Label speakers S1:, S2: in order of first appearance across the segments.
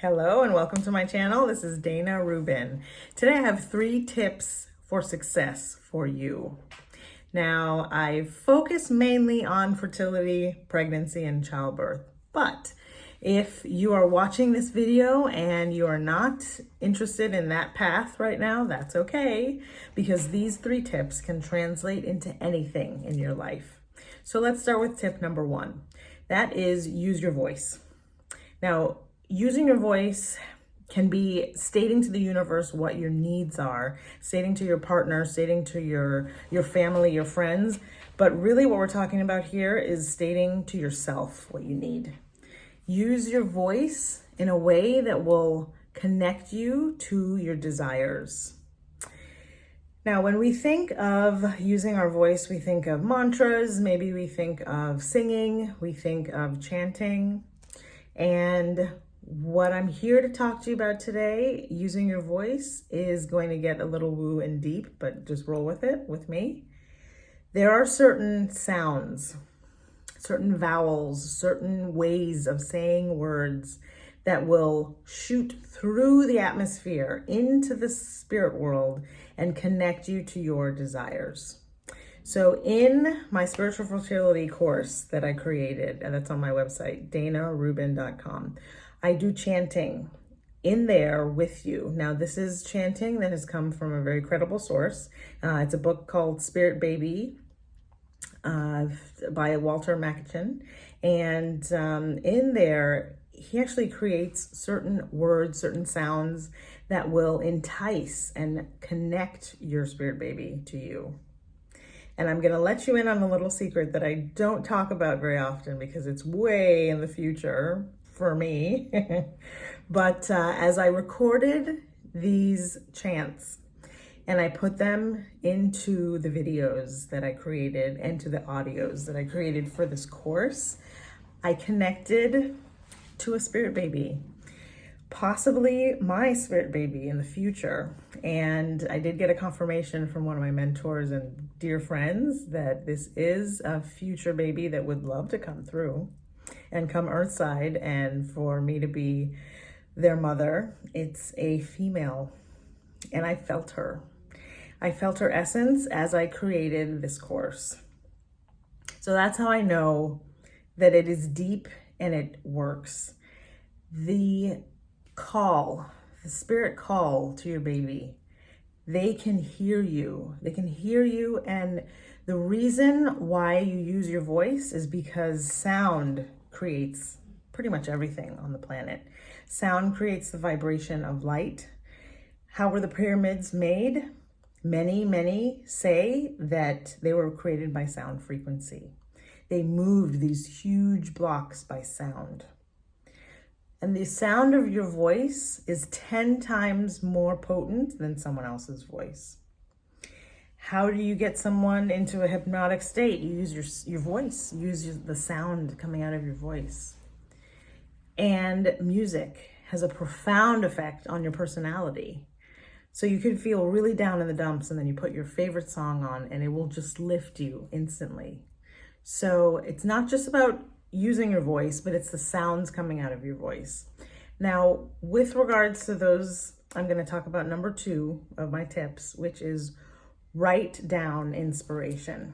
S1: Hello and welcome to my channel. This is Dayna Rubin. Today I have 3 tips for success for you. Now, I focus mainly on fertility, pregnancy, and childbirth, but if you are watching this video and you are not interested in that path right now, that's okay, because these 3 tips can translate into anything in your life. So let's start with tip number 1. That is use your voice. Now, using your voice can be stating to the universe what your needs are, stating to your partner, stating to your family, your friends. But really what we're talking about here is stating to yourself what you need. Use your voice in a way that will connect you to your desires. Now, when we think of using our voice, we think of mantras, maybe we think of singing, we think of chanting. And what I'm here to talk to you about today, using your voice, is going to get a little woo and deep, but just roll with it with me. There are certain sounds, certain vowels, certain ways of saying words that will shoot through the atmosphere into the spirit world and connect you to your desires. So in my spiritual fertility course that I created, and that's on my website, daynarubin.com, I do chanting in there with you. Now, this is chanting that has come from a very credible source. It's a book called Spirit Baby by Walter Mackin. And in there, he actually creates certain words, certain sounds that will entice and connect your spirit baby to you. And I'm going to let you in on a little secret that I don't talk about very often because it's way in the future for me. But as I recorded these chants and I put them into the videos that I created and to the audios that I created for this course, I connected to a spirit baby, possibly my spirit baby in the future. And I did get a confirmation from one of my mentors and dear friends that this is a future baby that would love to come through and come earthside and for me to be their mother. It's a female, and I felt her. I felt her essence as I created this course. So that's how I know that it is deep and it works. The call, the spirit call to your baby, they can hear you. They can hear you. And the reason why you use your voice is because sound creates pretty much everything on the planet. Sound creates the vibration of light. How were the pyramids made? Many say that they were created by sound frequency. They moved these huge blocks by sound. And the sound of your voice is 10 times more potent than someone else's voice. How do you get someone into a hypnotic state? You use your voice. You use the sound coming out of your voice. And music has a profound effect on your personality. So you could feel really down in the dumps and then you put your favorite song on and it will just lift you instantly. So it's not just about using your voice, but it's the sounds coming out of your voice. Now, with regards to those, I'm going to talk about number 2 of my tips, which is write down inspiration.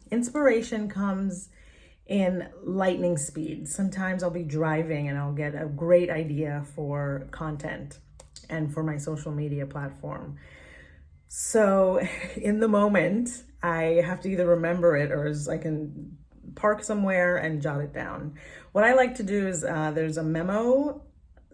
S1: Inspiration comes in lightning speed. Sometimes I'll be driving and I'll get a great idea for content and for my social media platform. So in the moment, I have to either remember it or I can park somewhere and jot it down. What I like to do is there's a memo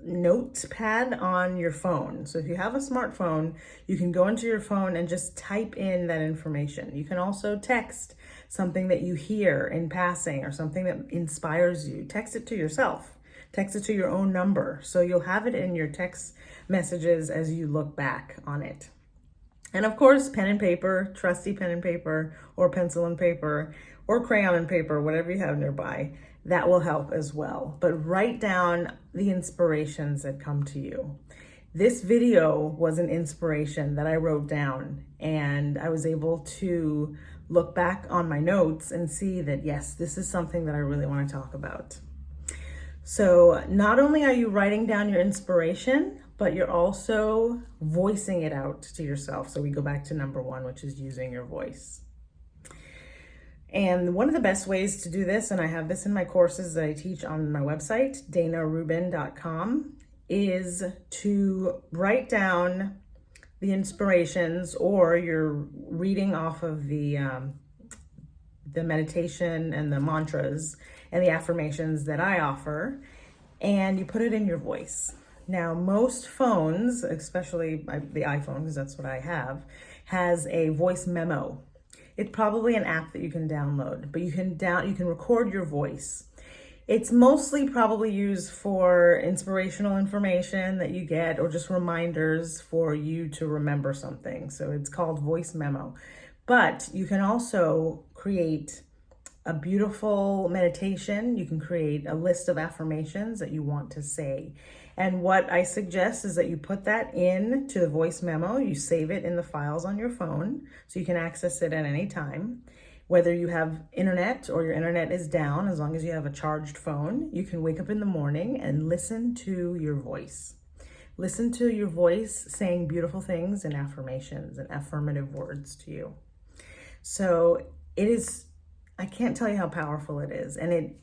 S1: notepad on your phone. So if you have a smartphone, you can go into your phone and just type in that information. You can also text something that you hear in passing or something that inspires you. Text it to yourself. Text it to your own number. So you'll have it in your text messages as you look back on it. And of course, pen and paper, trusty pen and paper, or pencil and paper, or crayon and paper, whatever you have nearby, that will help as well. But write down the inspirations that come to you. This video was an inspiration that I wrote down, and I was able to look back on my notes and see that, yes, this is something that I really want to talk about. So not only are you writing down your inspiration, but you're also voicing it out to yourself. So we go back to number one, which is using your voice. And one of the best ways to do this, and I have this in my courses that I teach on my website, daynarubin.com, is to write down the inspirations, or you're reading off of the meditation and the mantras and the affirmations that I offer, and you put it in your voice. Now, most phones, especially the iPhone, because that's what I have, has a voice memo. It's probably an app that you can download, but you can record your voice. It's mostly probably used for inspirational information that you get, or just reminders for you to remember something. So it's called voice memo. But you can also create a beautiful meditation. You can create a list of affirmations that you want to say. And what I suggest is that you put that in to the voice memo. You save it in the files on your phone so you can access it at any time. Whether you have internet or your internet is down, as long as you have a charged phone, you can wake up in the morning and listen to your voice. Listen to your voice saying beautiful things and affirmations and affirmative words to you. So it is, I can't tell you how powerful it is. And it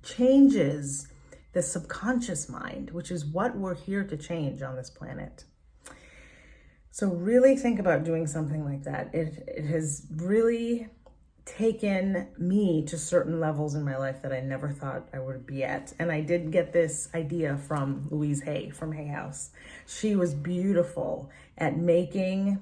S1: changes the subconscious mind, which is what we're here to change on this planet. So really think about doing something like that. It has really taken me to certain levels in my life that I never thought I would be at. And I did get this idea from Louise Hay from Hay House. She was beautiful at making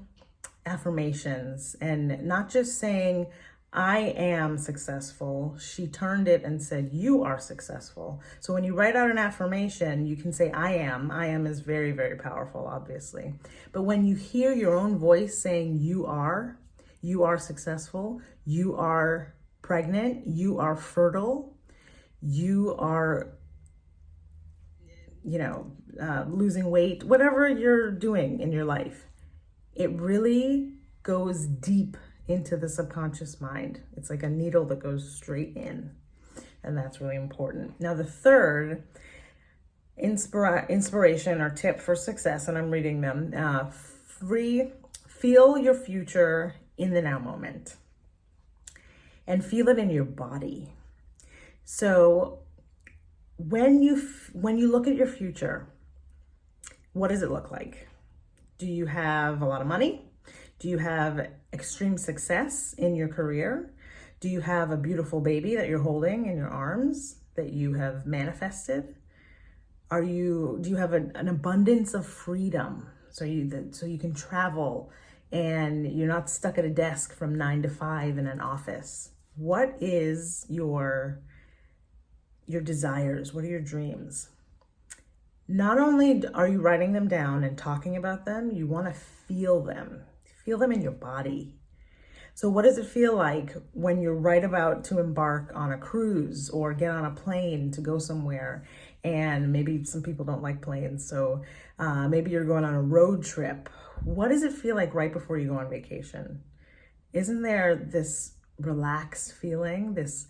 S1: affirmations and not just saying, I am successful. She turned it and said, you are successful. So when you write out an affirmation, you can say, I am. I am is very, very powerful, obviously. But when you hear your own voice saying you are successful, you are pregnant, you are fertile, you are, losing weight, whatever you're doing in your life, it really goes deep into the subconscious mind. It's like a needle that goes straight in, and that's really important. Now, the third inspiration or tip for success, and I'm reading them, feel your future in the now moment and feel it in your body. So when you look at your future, what does it look like? Do you have a lot of money? Do you have extreme success in your career? Do you have a beautiful baby that you're holding in your arms that you have manifested? Do you have an abundance of freedom so you can travel and you're not stuck at a desk from 9 to 5 in an office? What is your desires? What are your dreams? Not only are you writing them down and talking about them, you want to feel them. Feel them in your body. So what does it feel like when you're about to embark on a cruise or get on a plane to go somewhere? And maybe some people don't like planes, so maybe you're going on a road trip. What does it feel like right before you go on vacation? Isn't there this relaxed feeling, this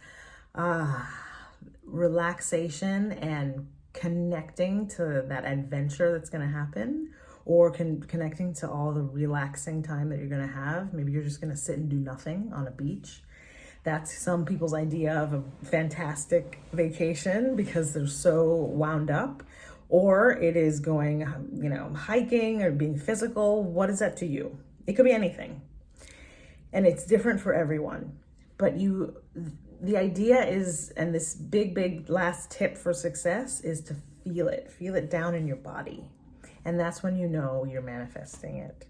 S1: relaxation and connecting to that adventure that's going to happen, or connecting to all the relaxing time that you're going to have? Maybe you're just going to sit and do nothing on a beach. That's some people's idea of a fantastic vacation because they're so wound up. Or it is going, hiking or being physical. What is that to you? It could be anything. And it's different for everyone. But the idea is, and this big last tip for success is to feel it. Feel it down in your body. And that's when you know you're manifesting it.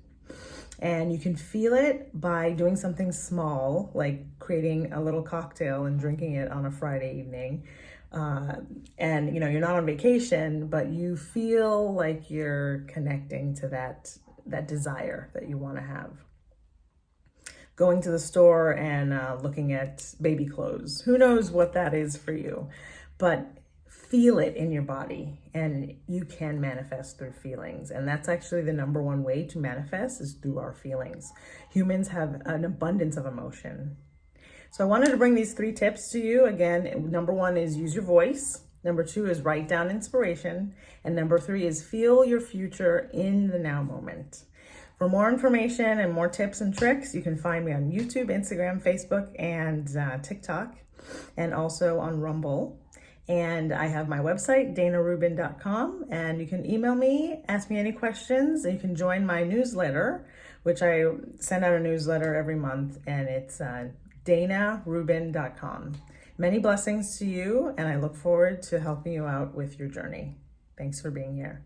S1: And you can feel it by doing something small, like creating a little cocktail and drinking it on a Friday evening. And you're not on vacation, but you feel like you're connecting to that desire that you want to have. Going to the store and looking at baby clothes. Who knows what that is for you, but feel it in your body, and you can manifest through feelings. And that's actually the number one way to manifest, is through our feelings. Humans have an abundance of emotion. So I wanted to bring these 3 tips to you. Again, number 1 is use your voice. Number 2 is write down inspiration. And number 3 is feel your future in the now moment. For more information and more tips and tricks, you can find me on YouTube, Instagram, Facebook, and TikTok, and also on Rumble. And I have my website, daynarubin.com, and you can email me, ask me any questions, and you can join my newsletter, which I send out a newsletter every month, and it's daynarubin.com. Many blessings to you, and I look forward to helping you out with your journey. Thanks for being here.